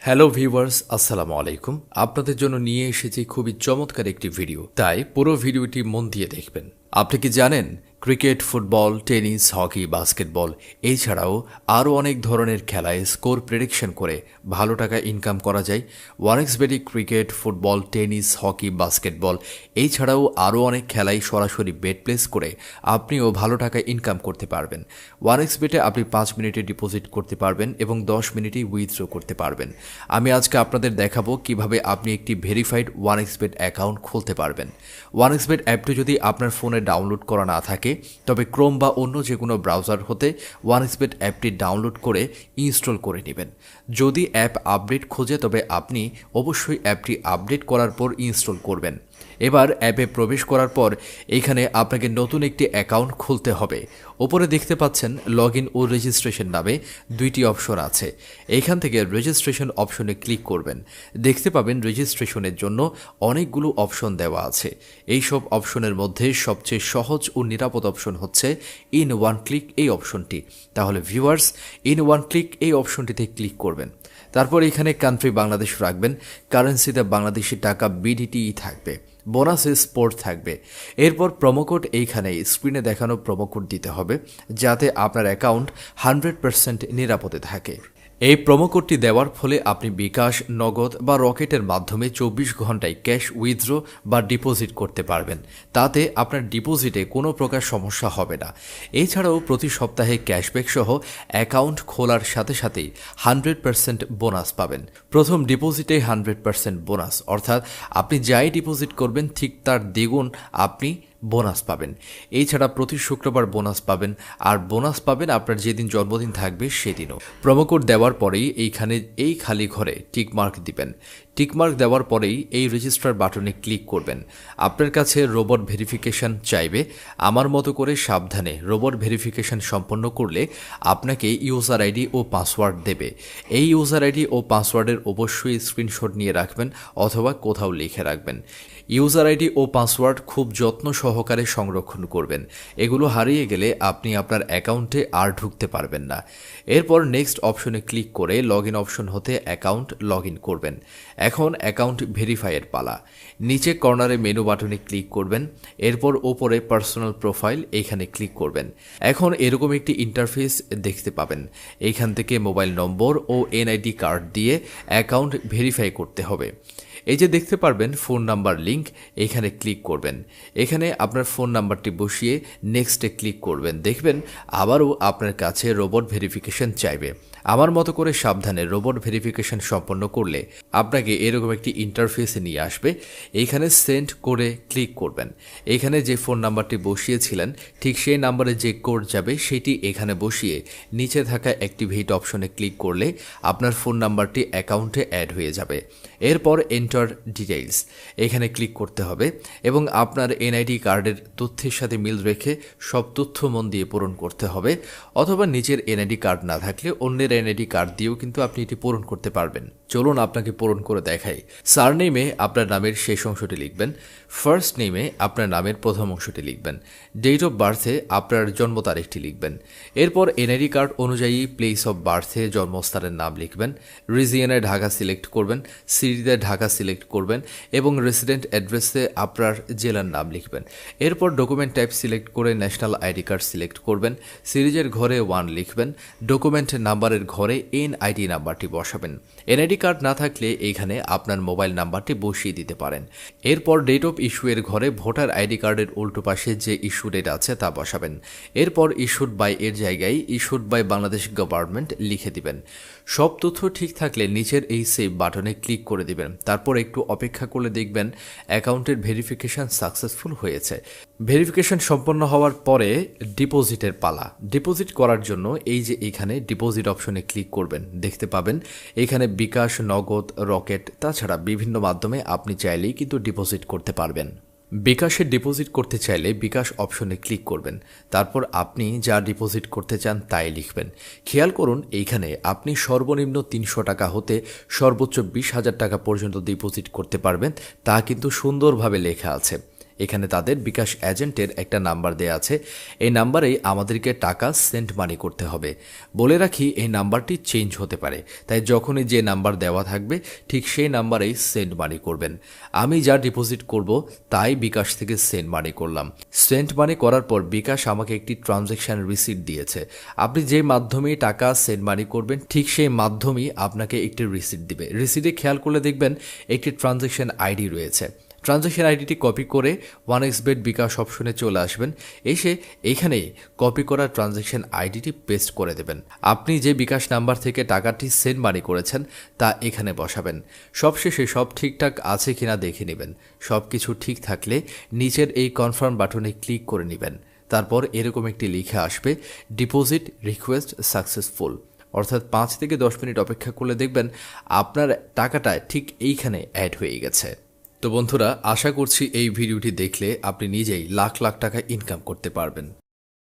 Hello viewers, আসসালামু আলাইকুম। আপনাদের জন্য নিয়ে এসেছি খুবই চমৎকার একটি ভিডিও, তাই পুরো ভিডিওটি মন দিয়ে দেখবেন। আপনি কি জানেন cricket, football, tennis, hockey, basketball এছাড়াও আরও অনেক ধরনের খেলায় স্কোর প্রেডিকশন করে ভালো টাকা ইনকাম করা যায়। ওয়ানএক্সবেটে cricket, football, tennis, hockey, basketball এছাড়াও আরও অনেক খেলায় সরাসরি বেট প্লেস করে আপনিও ভালো টাকা ইনকাম করতে পারবেন। ওয়ানএক্সবেটে আপনি 5 মিনিটে ডিপোজিট করতে পারবেন এবং 10 মিনিটে উইথড্র করতে পারবেন। আমি আজকে আপনাদের দেখাবো কিভাবে আপনি একটি ভেরিফাইড ওয়ানএক্সবেট অ্যাকাউন্ট খুলতে পারবেন। ওয়ানএক্সবেট অ্যাপটি যদি আপনার ফোনে ডাউনলোড করা না থাকে তবে ক্রোম বা অন্য যে কোনো ব্রাউজার হতে ওয়ানএক্সবেট অ্যাপটি ডাউনলোড করে ইনস্টল করে নেবেন। যদি অ্যাপ আপডেট খোঁজে তবে আপনি অবশ্যই অ্যাপটি আপডেট করার পর ইনস্টল করবেন। এবার অ্যাপে প্রবেশ করার পর এখানে আপনাকে নতুন একটি অ্যাকাউন্ট খুলতে হবে। ওপরে দেখতে পাচ্ছেন লগ ইন ও রেজিস্ট্রেশন নামে দুইটি অপশন আছে। এখান থেকে রেজিস্ট্রেশন অপশনে ক্লিক করবেন। দেখতে পাবেন রেজিস্ট্রেশনের জন্য অনেকগুলো অপশন দেওয়া আছে। এই সব অপশনের মধ্যে সবচেয়ে সহজ ও নিরাপদ অপশন হচ্ছে ইন ওয়ান ক্লিক এই অপশনটি। তাহলে ভিউয়ার্স, ইন ওয়ান ক্লিক এই অপশনটিতে ক্লিক করবেন। তারপর এখানে কান্ট্রি বাংলাদেশ রাখবেন। কারেন্সিতে বাংলাদেশি টাকা বিডিটিই থাকবে। বোনাসে স্পোর্ট থাকবে। এরপর প্রোমোকোড এইখানে স্ক্রিনে দেখানো প্রোমোকোড দিতে হবে যাতে আপনার অ্যাকাউন্ট 100% নিরাপদে থাকে। এই প্রোমোকোডটি দেওয়ার ফলে আপনি বিকাশ, নগদ বা রকেটের মাধ্যমে 24 ঘন্টায় ক্যাশ উইথড্র বা ডিপোজিট করতে পারবেন। তাতে আপনার ডিপোজিটে কোনো প্রকার সমস্যা হবে না। এছাড়াও প্রতি সপ্তাহে ক্যাশব্যাক সহ অ্যাকাউন্ট খোলার সাথে সাথেই 100% বোনাস পাবেন। প্রথম ডিপোজিটে 100% বোনাস, অর্থাৎ আপনি যাই ডিপোজিট করবেন ঠিক তার দ্বিগুণ আপনি বোনাস পাবেন। এছাড়া প্রতি শুক্রবার বোনাস পাবেন, আর বোনাস পাবেন আপনার যেদিন জন্মদিন থাকবে সেদিনও। প্রোমোকোড দেওয়ার পরেই এইখানে এই খালি ঘরে টিকমার্ক দিবেন। টিকমার্ক দেওয়ার পরেই এই রেজিস্টার বাটনে ক্লিক করবেন। আপনার কাছে রোবট ভেরিফিকেশন চাইবে। আমার মতো করে সাবধানে রোবট ভেরিফিকেশন সম্পন্ন করলে আপনাকে ইউজার আইডি ও পাসওয়ার্ড দেবে। এই ইউজার আইডি ও পাসওয়ার্ডের অবশ্যই স্ক্রিনশট নিয়ে রাখবেন অথবা কোথাও লিখে রাখবেন। ইউজার আইডি ও পাসওয়ার্ড খুব যত্ন সহকারে সংরক্ষণ করবেন। এগুলো হারিয়ে গেলে আপনি আপনার অ্যাকাউন্টে আর ঢুকতে পারবেন না। এরপর নেক্সট অপশনে ক্লিক করে লগ ইন অপশন হতে অ্যাকাউন্ট লগ ইন করবেন। এখন অ্যাকাউন্ট ভেরিফাইয়ের পালা। নিচে কর্নারে মেনু বাটনে ক্লিক করবেন। এরপর ওপরে পার্সোনাল প্রোফাইল এখানে ক্লিক করবেন। এখন এরকম একটি ইন্টারফেস দেখতে পাবেন। এইখান থেকে মোবাইল নম্বর ও এনআইডি কার্ড দিয়ে অ্যাকাউন্ট ভেরিফাই করতে হবে। এই যে দেখতে পারবেন ফোন নাম্বার লিংক, এখানে ক্লিক করবেন। এখানে আপনার ফোন নাম্বারটি বসিয়ে নেক্সটে ক্লিক করবেন। দেখবেন আবারও আপনার কাছে রোবট ভেরিফিকেশন চাইবে। আমার মতো করে সাবধানে রোবট ভেরিফিকেশন সম্পন্ন করলে আপনাকে এরকম একটি ইন্টারফেসে নিয়ে আসবে। এইখানে সেন্ড করে ক্লিক করবেন। এখানে যে ফোন নাম্বারটি বসিয়েছিলেন ঠিক সেই নাম্বারে যে কোড যাবে সেটি এখানে বসিয়ে নিচে থাকা অ্যাক্টিভেট অপশনে ক্লিক করলে আপনার ফোন নাম্বারটি অ্যাকাউন্টে অ্যাড হয়ে যাবে। এরপর এন্টার ডিটেইলস এখানে ক্লিক করতে হবে এবং আপনার এনআইডি কার্ডের তথ্যের সাথে মিল রেখে সব তথ্য মন দিয়ে পূরণ করতে হবে। অথবা নিজের এনআইডি কার্ড না থাকলে অন্যের এনআইডি কার্ড দিয়েও কিন্তু আপনি এটি পূরণ করতে পারবেন। চলুন আপনাকে পূরণ করে দেখাই। সারনেমে আপনার নামের শেষ অংশটি লিখবেন। ফার্স্ট নেমে আপনার নামের প্রথম অংশটি লিখবেন। ডেট অফ বার্থে আপনার জন্ম তারিখটি লিখবেন। এরপর এনআইডি কার্ড অনুযায়ী প্লেস অফ বার্থে জন্মস্থানের নাম লিখবেন। রিজিয়নে ঢাকা সিলেক্ট করবেন। সিটিতে ঢাকা সিলেক্ট করবেন এবং রেসিডেন্ট অ্যাড্রেসে আপনার জেলার নাম লিখবেন। এরপর ডকুমেন্ট টাইপ সিলেক্ট করে ন্যাশনাল আইডি কার্ড সিলেক্ট করবেন। সিরিজের ঘরে 1 লিখবেন। ডকুমেন্ট নাম্বারের ঘরে এনআইডি নাম্বারটি বসাবেন। এনআইডি কার্ড না থাকলে এখানে আপনার মোবাইল নাম্বারটি বসিয়ে দিতে পারেন। এরপর ডেট অফ ইস্যু এর ঘরে ভোটার আইডি কার্ডের উল্টো পাশে যে ইস্যু ডেট আছে তা বসাবেন। এরপর ইস্যুড বাই এর জায়গায় ইস্যুড বাই বাংলাদেশ গভর্নমেন্ট লিখে দিবেন। সব তথ্য ঠিক থাকলে নিচের এই সেভ বাটনে ক্লিক করে দিবেন। তারপর একটু অপেক্ষা করলে দেখবেন অ্যাকাউন্টের ভেরিফিকেশন সাকসেসফুল হয়েছে। ভেরিফিকেশন সম্পন্ন হওয়ার পরে ডিপোজিটের পালা। ডিপোজিট করার জন্য এই যে এখানে ডিপোজিট অপশনে ক্লিক করবেন। দেখতে পাবেন এখানে বিকাশ, নগদ, রকেট তাছাড়া বিভিন্ন মাধ্যমে আপনি চাইলেই কিন্তু ডিপোজিট করতে পারবেন। বিকাশে ডিপোজিট করতে চাইলে বিকাশ অপশনে ক্লিক করবেন। তারপর আপনি যা ডিপোজিট করতে চান তাই লিখবেন। খেয়াল করুন এইখানে আপনি সর্বনিম্ন 300 টাকা হতে সর্বোচ্চ 20,000 টাকা পর্যন্ত ডিপোজিট করতে পারবেন, তা কিন্তু সুন্দরভাবে লেখা আছে। এখানে তাদের বিকাশ এজেন্টের একটা নাম্বার দেয়া আছে। এই নাম্বারেই আমাদেরকে টাকা সেন্ড মানি করতে হবে। বলে রাখি, এই নাম্বারটি চেঞ্জ হতে পারে, তাই যখনই যে নাম্বার দেওয়া থাকবে ঠিক সেই নাম্বারেই সেন্ড মানি করবেন। আমি যা ডিপোজিট করব তাই বিকাশ থেকে সেন্ড মানি করলাম। সেন্ড মানি করার পর বিকাশ আমাকে একটি ট্রানজ্যাকশন রিসিট দিয়েছে। আপনি যে মাধ্যমে টাকা সেন্ড মানি করবেন ঠিক সেই মাধ্যমেই আপনাকে একটি রিসিট দিবে। রিসিটে খেয়াল করলে দেখবেন একটি ট্রানজ্যাকশন আইডি রয়েছে। ট্রানজ্যাকশন আইডিটি কপি করে 1xBet বিকাশ অপশনে চলে আসবেন। এসে এখানে কপি করা ট্রানজ্যাকশন আইডিটি পেস্ট করে দেবেন। আপনি যে বিকাশ নাম্বার থেকে টাকাটি সেন্ড মানি করেছেন তা এখানে বসাবেন। সবশেষে সব ঠিকঠাক আছে কিনা দেখে নেবেন। সব কিছু ঠিক থাকলে নিচের এই কনফার্ম বাটনে ক্লিক করে নেবেন। তারপর এরকম একটি লেখা আসবে, ডিপোজিট রিকোয়েস্ট সাকসেসফুল। অর্থাৎ 5 থেকে 10 মিনিট অপেক্ষা করলে দেখবেন আপনার টাকাটা ঠিক এইখানে অ্যাড হয়ে গেছে। তো বন্ধুরা, আশা করছি এই ভিডিওটি দেখলে আপনি নিজেই লাখ লাখ টাকা ইনকাম করতে পারবেন।